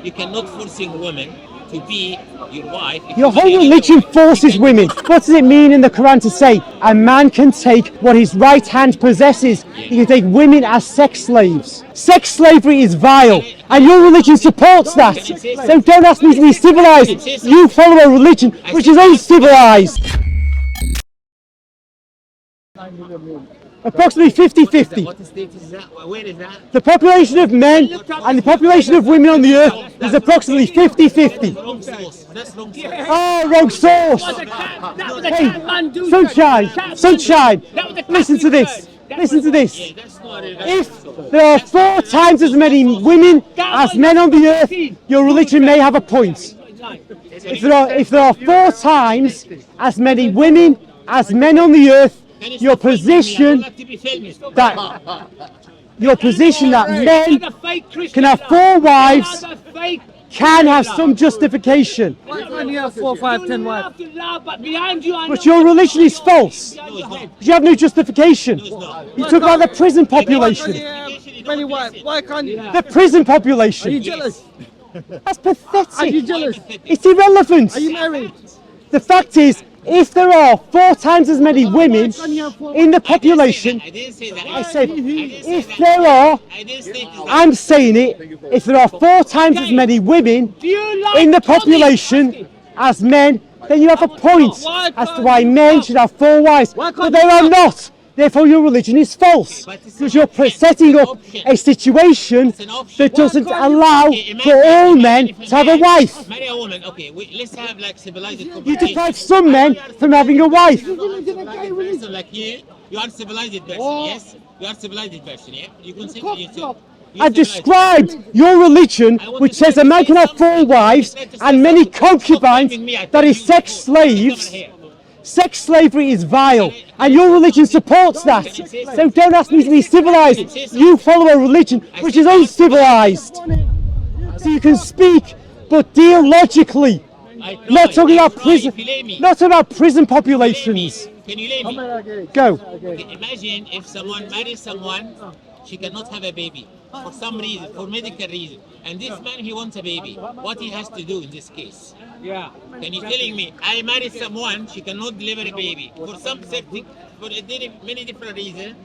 You cannot forcing women to be your wife. Your whole religion forces women. What does it mean in the Quran to say a man can take what his right hand possesses? He can take women as sex slaves. Sex slavery is vile, and your religion supports that. So don't ask me to be civilized. You follow a religion which is uncivilized. Approximately 50-50. What state is that? Where is that? The population of men and the population of women on the earth is approximately 50-50. Wrong source. That's wrong source. Oh, wrong source. Hey, sunshine, sunshine. Listen to this. Listen to this. If there are 4 times as many women as men on the earth, your religion may have a point. If there are 4 times as many women as men on the earth, your position that men can have 4 wives can have some justification. When you have 4, 5, 10 wives. But your religion is false. You have no justification. You talk about the prison population. Many wives. Why can't you? The prison population. Are you jealous? That's pathetic. Are you jealous? It's irrelevant. Are you married? The fact is, if there are 4 times as many women in the population, I said, if there are, I'm saying it, if there are 4 times as many women in the population as men, then you have a point as to why men should have 4 wives. But there are not. Therefore, your religion is false, because you're setting up a situation that doesn't allow for all men to have a wife. Marry a woman. Okay, let's have like civilized You conversation. deprive some men from having a wife. Person like you are civilized person, yes? You are civilized person, yeah? You can say to yourself. I described your religion, which says a man can have 4 wives and many concubines, that is sex slaves. Sex slavery is vile, and your religion supports that. So don't ask me to be civilized. You follow a religion which is uncivilized. So you can speak, but deal logically. Not talking about prison populations. Can you lay me? Go. Okay, imagine if someone marries someone, she cannot have a baby for some reason, for medical reason, and this man he wants a baby. What he has to do in this case? Yeah. Can you telling me I married someone, she cannot deliver a baby for some septic, for many different reasons,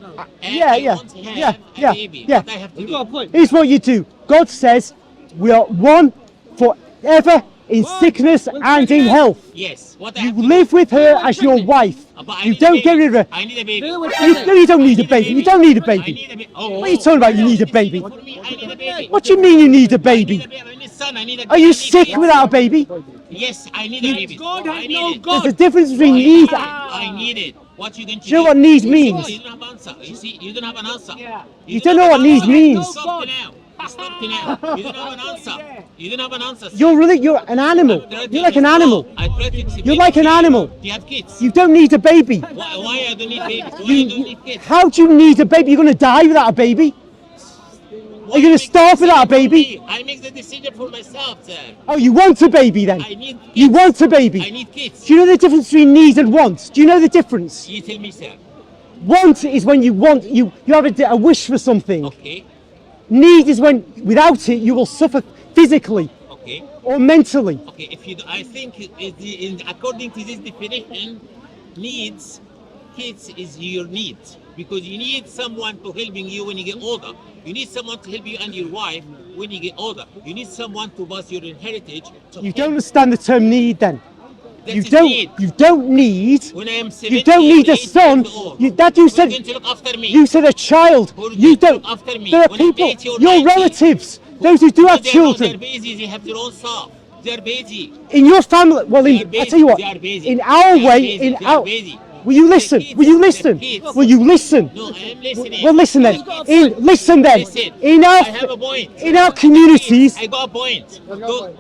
and I want to have a baby. What I have to do? Here's what you do. God says we are one forever in sickness and in health. Yes. What I You have to live with her as your wife. But I You need a don't baby. get rid of her. I need a baby. You don't need a baby. You don't need a I baby. need a baby. What are you talking about? You need a baby. For me, I need a baby. What do you mean you need a I need baby? a baby. I need a son. I need a. Are you sick without a baby? Yes, I need a baby. I need it. There's a difference between need. I need it. What you going to Do you know what need means? You don't have answer. You see, you don't have an answer. You don't know what need means. Stop it now. Stop it now. You don't have an answer. You don't have an answer. You're an animal. You're like an animal. I try to explain You're like an to you. animal. Do you have kids? You don't need a baby. Why I don't need babies? Why you don't need kids? How do you need a baby? You're going to die without a baby. Are you going to starve without a baby? I make the decision for myself, sir. Oh, you want a baby then? I need kids. You want a I baby. need kids. Do you know the difference between need and want? Do you know the difference? You tell me, sir. Want is when you want, you have a wish for something. Okay. Need is when without it you will suffer physically Okay. or mentally. Okay. If you, I think, according to this definition, needs, kids is your need, because you need someone to helping you when you get older. You need someone to help you and your wife when you get older. You need someone to pass your inheritance. You don't understand the term need then. That You is don't. need. You don't need. When I am 70, You don't need a 80 son. years old, You who's said. going to look after me? You said a child. Who's You going to don't. look after me? There are When I'm people. 80 or Your 90, relatives. Those who do have They're children. busy. They have their own stuff. They're busy. In your family. Well, They are I busy. tell you what. They are busy. In our They are way. busy. In They are our. busy. Will you listen? kids. Will you They're listen? kids. Will you listen? No, I am listening. Well, listen then. Listen then. Listen. In I have a point. our communities, I got a point.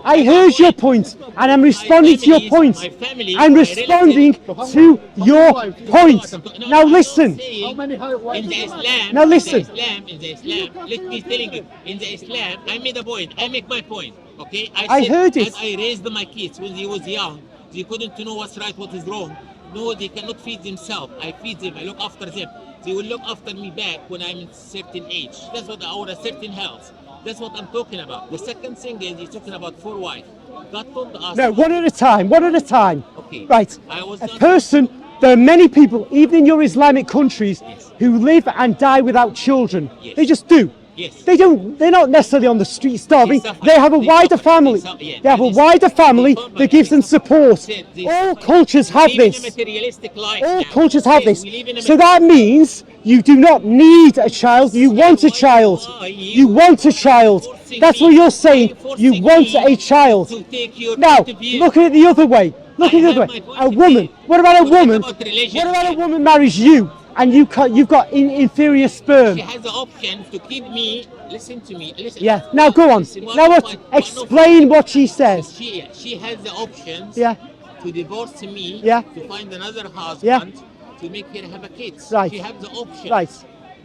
I heard your point, and I'm responding to your point. My family, I'm my responding relatives. to your point. No, Now I'm listen. saying, in the Islam, Now listen. in the Islam, let me telling you, in the Islam, I made a point. I make my point. Okay, I said, heard it. As I raised my kids when they was young, they couldn't know what's right, what is wrong. No, they cannot feed themselves. I feed them. I look after them. They will look after me back when I'm in certain age. That's what our certain health. That's what I'm talking about. The second thing is you're talking about 4 wives. God told us. No, one at a time. Okay. Right. I was A not- person. There are many people, even in your Islamic countries, Yes. who live and die without children. Yes. They just do. Yes. They're not necessarily on the street starving. They suffer. They have a They wider suffer. family. They suffer, yeah. They have a They wider suffer. family They suffer. that gives them They suffer. support. They All suffer. cultures have We live in a this. materialistic life All now. cultures have Okay, this. we live in a So that means you do not need a child, you want a child. You want a child. That's what you're saying. You want a child. To take your Now, point of view. look at it the other way. Look at it the other have way. my point A of woman. view. What about a Forget woman? about religion. What about a woman marries you and you've got inferior sperm? She has the option to keep me. Listen to me. Listen. Yeah. Now go on. Listen, Now what? Explain what she says. She has the options. Yeah. To divorce me. Yeah. To find another husband. Yeah. To make her have a kid. Right. She has the option. Right.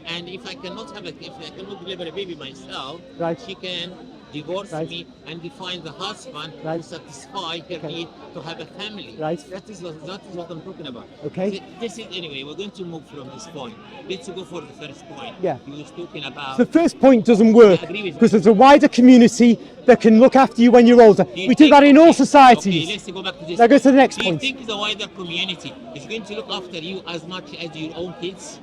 And if I cannot deliver a baby myself, Right. she can divorce Right. me and find the husband Right. to satisfy her Okay. need to have a family. Right. That is what I'm talking about. Okay. This is anyway. We're going to move from this point. Let's go for the first point. Yeah. You was talking about. The first point doesn't work I agree with you. because there's a wider community that can look after you when you're older. Do you We do think- that in all okay, societies. Okay, let's go back to this. Now go to the next Do you point. think the wider community is going to look after you as much as your own kids?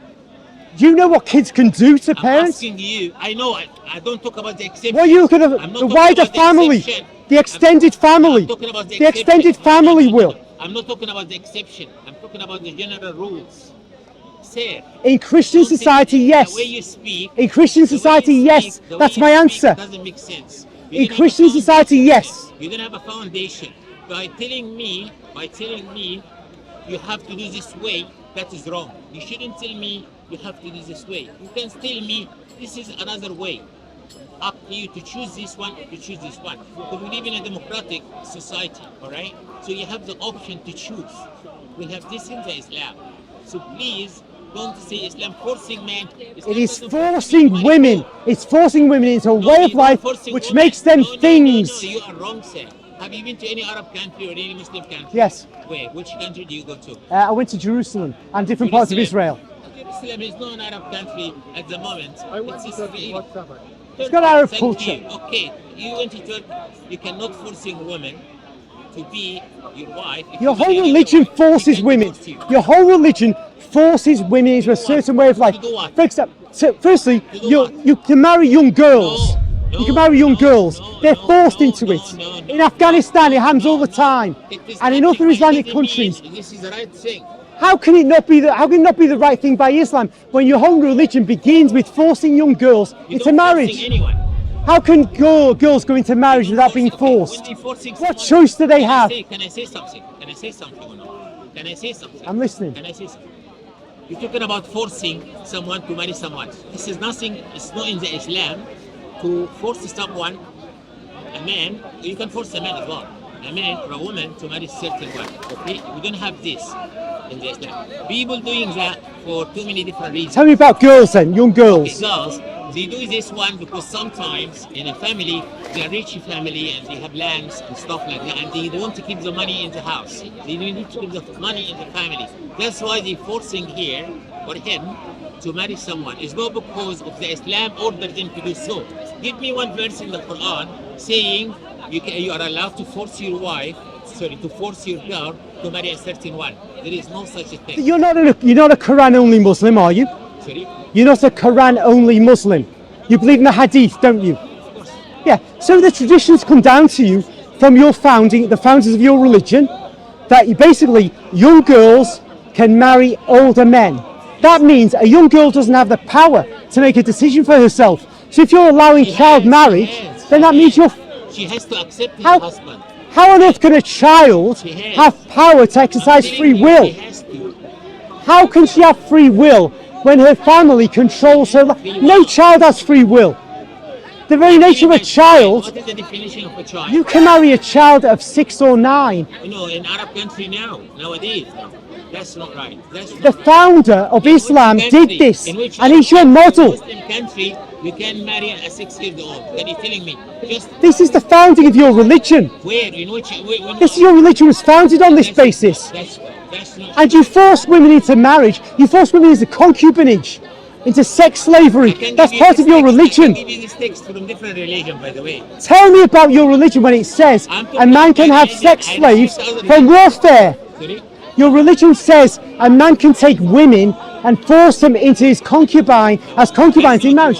Do you know what kids can do to I'm parents? asking you. I know. I don't talk about the exception. Well, you look at I'm not the talking wider about the family, exception. the extended family. I'm talking about the extended exception. family will. I'm not talking about the exception. I'm talking about the general rules. Sir, In Christian don't think society, yes. The way you speak. In Christian the way society, you yes. speak, the way That's you my speak answer. Doesn't make sense. You In don't have a Christian society, foundation. yes. You don't have a foundation. By telling me you have to do this way, that is wrong. You shouldn't tell me you have to do this way. You can tell me this is another way. Up to you to choose this one or to choose this one. Because we live in a democratic society, all right? So you have the option to choose. We have this in the Islam. So please don't say Islam forcing men. It is forcing women. It's forcing women into a way of life which makes them things. No, you are wrong, sir. Have you been to any Arab country or any Muslim country? Yes. Where? Which country do you go to? I went to Jerusalem and different parts of Israel. Jerusalem is not an Arab country at the moment. It's Israel. It's got Arab Thank culture. you. Okay, you went to Turkey. You cannot forcing women to be your wife. If Your you whole marry religion another wife, forces she can women. divorce you. Your whole religion forces women into a certain way of life. To do what? For example, so firstly, To do what? you can marry young girls. You can marry young girls. They're forced into it. In Afghanistan, it happens all the time, and in other Islamic countries. This is the right thing. How can it not be the right thing by Islam when your whole religion begins with forcing young girls You into don't marriage? forcing anyone. How can girls go into marriage without being forced? When they forcing What someone- choice do they have? Can I say something? Can I say something or not? Can I say something? I'm listening. Can I say something? You're talking about forcing someone to marry someone. This is nothing. It's not in the Islam to force someone, a man. You can force a man as well. A man or a woman to marry certain one. Okay, we don't have this in the Islam. People doing that for too many different reasons. Tell me about girls then, young girls. Girls, they do this one because sometimes in a family, they're a rich family and they have lands and stuff like that, and they want to keep the money in the house. They need to keep the money in the family. That's why they're forcing here or him to marry someone. It's not because of the Islam ordered them to do so. Give me one verse in the Quran saying you are allowed to force your wife, to force your girl to marry a certain one. There is no such a thing. You're not a Quran only Muslim, are you? Sorry? You're not a Quran only Muslim. You believe in the Hadith, don't you? Of course. Yeah. So the traditions come down to you from your the founders of your religion, that you basically young girls can marry older men. That means a young girl doesn't have the power to make a decision for herself. So if you're allowing child marriage, then that means She has to accept her How- husband. how on earth can a child She has. have power to exercise I'm free telling you, will? She has to. How can she have free will when her family controls her life? No child has free will. The very nature of a child, What is the definition of a child? you can marry a child of 6 or 9. In Arab country nowadays, that's not right. That's not The right. founder of In which Islam country- did this, in which and he's your model. Muslim country, you can marry a 6-year-old. Are you telling me? Just This is the founding of your religion. where? In which? Your religion was founded on this basis. That's not. And you force women into marriage, you force women into concubinage. into sex slavery. That's part of your religion. I can give you this text from different religion, by the way. Tell me about your religion when it says a man can have sex slaves from warfare. Sorry? Your religion says a man can take women and force them into his concubines in marriage.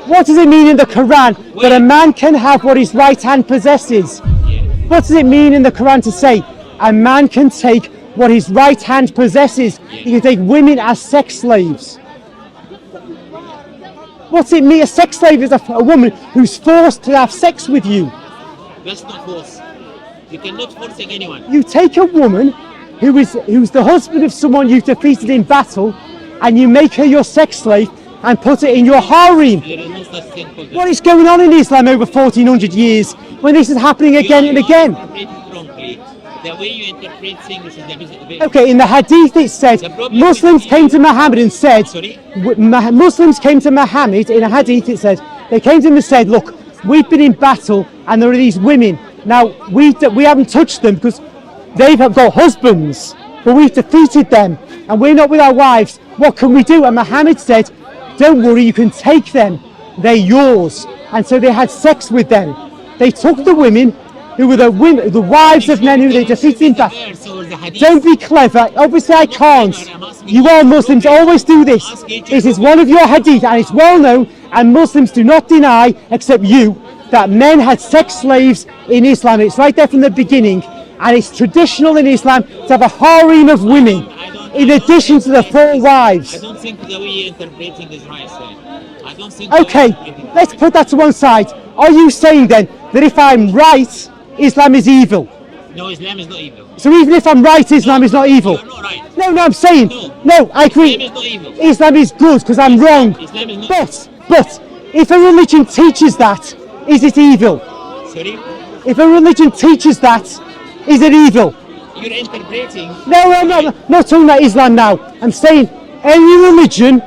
What does it mean in the Quran that a man can have what his right hand possesses? What does it mean in the Quran to say a man can take what his right hand possesses? He can take women as sex slaves. What's it mean? A sex slave is a woman who's forced to have sex with you. That's not force. You cannot force anyone. You take a woman who's the husband of someone you've defeated in battle, and you make her your sex slave and put it in your harem. There is no such thing called that. What is going on in Islam over 1400 years when this is happening again and again? The way you interpret things is the Okay, in the hadith it said Muslims came to Muhammad and said, Muslims came to Muhammad, in a hadith it said, they came to him and said, look, we've been in battle and there are these women. Now, we haven't touched them because they've got husbands, but we've defeated them and we're not with our wives. What can we do? And Muhammad said, don't worry, you can take them. They're yours. And so they had sex with them. They took the women who were the wives of men who they defeated in battle. Don't be clever. Obviously I can't. You all Muslims always do this. This is one of your hadith and it's well known, and Muslims do not deny, except you, that men had sex slaves in Islam. It's right there from the beginning, and it's traditional in Islam to have a harem of women in addition to the 4 wives. I don't think the way you're interpreting is right, sir. I don't think. Okay, let's put that to one side. Are you saying then that if I'm right, Islam is evil? No, Islam is not evil. So even if I'm right, Islam is not evil? You're not right. No, I'm saying, no, I agree. Islam is not evil. Islam is good because I'm wrong. Islam is not. But if a religion teaches that, is it evil? Sorry? If a religion teaches that, is it evil? You're interpreting. No, I'm not talking about Islam now. I'm saying any religion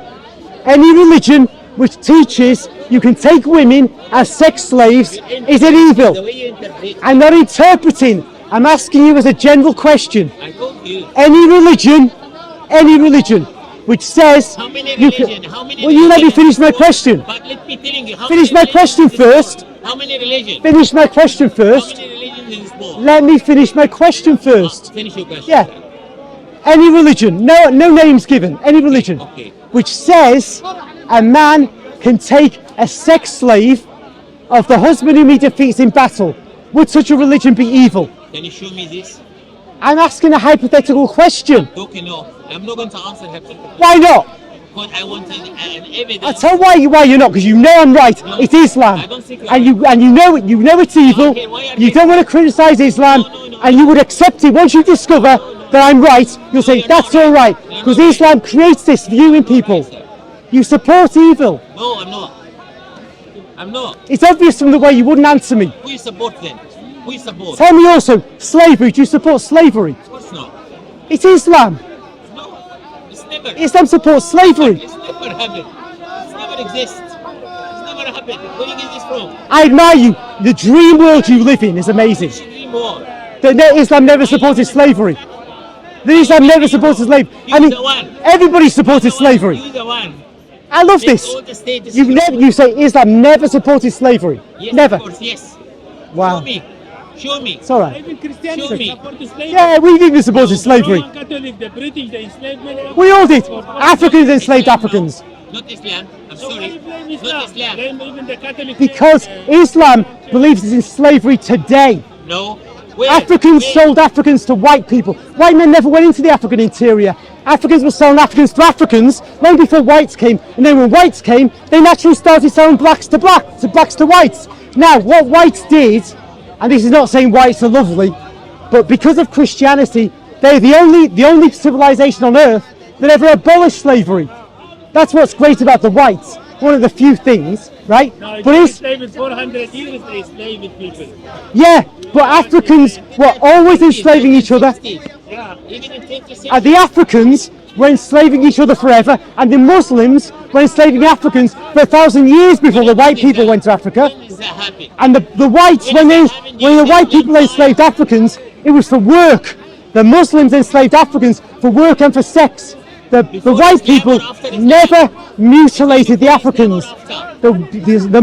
which teaches you can take women as sex slaves, is it evil? The way you interpret. I'm not interpreting. I'm asking you as a general question. I told you. Any religion which says How many you religion? can, How many well, you let me religion? finish my question. But let me telling you. How Finish many my question religions is first. this? How many religions? Finish my question How first. many religions is this for? Let me finish my question first. Finish your question. Yeah. Any religion, no names given, any religion, Okay. which says a man can take a sex slave of the husband whom he defeats in battle, would such a religion be evil? Can you show me this? I'm asking a hypothetical question. Okay, no. I'm not going to answer her. Why not? Because I want an evidence. I'll tell why you're not, because you know I'm right. No, It's Islam, I don't think and you know it's evil. Okay, why are You you- don't want to criticize Islam, No. and you would accept it once you discover that I'm right. You'll say you're that's not all right, right. You're because not right. Islam creates this view in people. Right, sir. You support evil. No, I'm not. I'm not. It's obvious from the way you wouldn't answer me. Who you support then? Who you support? Tell me also, slavery. Do you support slavery? Of course not. It's Islam. No. It's never. Islam supports slavery. It's never happened. It's never exist. It's never happened. Where do you get this from? I admire you. The dream world you live in is amazing. Dream world. Islam never supported slavery. Islam never supported slavery. I mean, the one. everybody supported slavery. You the one. I love Take this. all the status. You say Islam never supported slavery. Yes, Never. Of course, yes. Wow. Show me. Show me. It's all right. Even Christianity Show me. supported slavery. Yeah, we've even supported slavery. Roman Catholic, the British, the enslavement. We all did. Africans enslaved Africans. Not Islam. I'm So why sorry. you blame Not Islam? Islam. Blame even the Catholic. Because Islam believes in slavery today. No. Where? Africans Where? sold Africans to white people. White men never went into the African interior. Africans were selling Africans to Africans long before whites came. And then when whites came, they naturally started selling blacks to blacks to whites. Now, what whites did, and this is not saying whites are lovely, but because of Christianity, they're the only civilization on earth that ever abolished slavery. That's what's great about the whites. One of the few things, right? No, But they it's, enslaved 400 years, they enslaved people. yeah, but Africans were always enslaving each other. Yeah. Even in 20th The Africans were enslaving each other forever, and the Muslims were enslaving Africans for 1,000 years before the white people went to Africa. When is that happening? And the whites, when the white people enslaved Africans, it was for work. The Muslims enslaved Africans for work and for sex. the white people never mutilated the Africans. The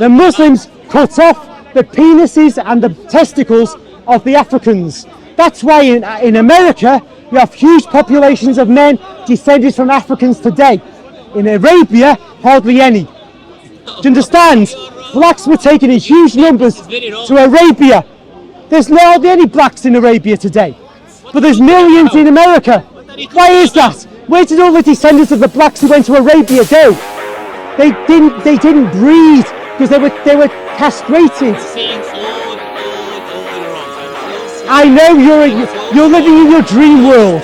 Muslims cut off the penises and the testicles of the Africans. That's why in America you have huge populations of men descended from Africans today. In Arabia, hardly any. Do you understand? Blacks were taken in huge numbers to Arabia. There's hardly any blacks in Arabia today, but there's millions in America. Why is that? Where did all the descendants of the blacks who went to Arabia go? They didn't breed because they were castrated. I know you're living in your dream world.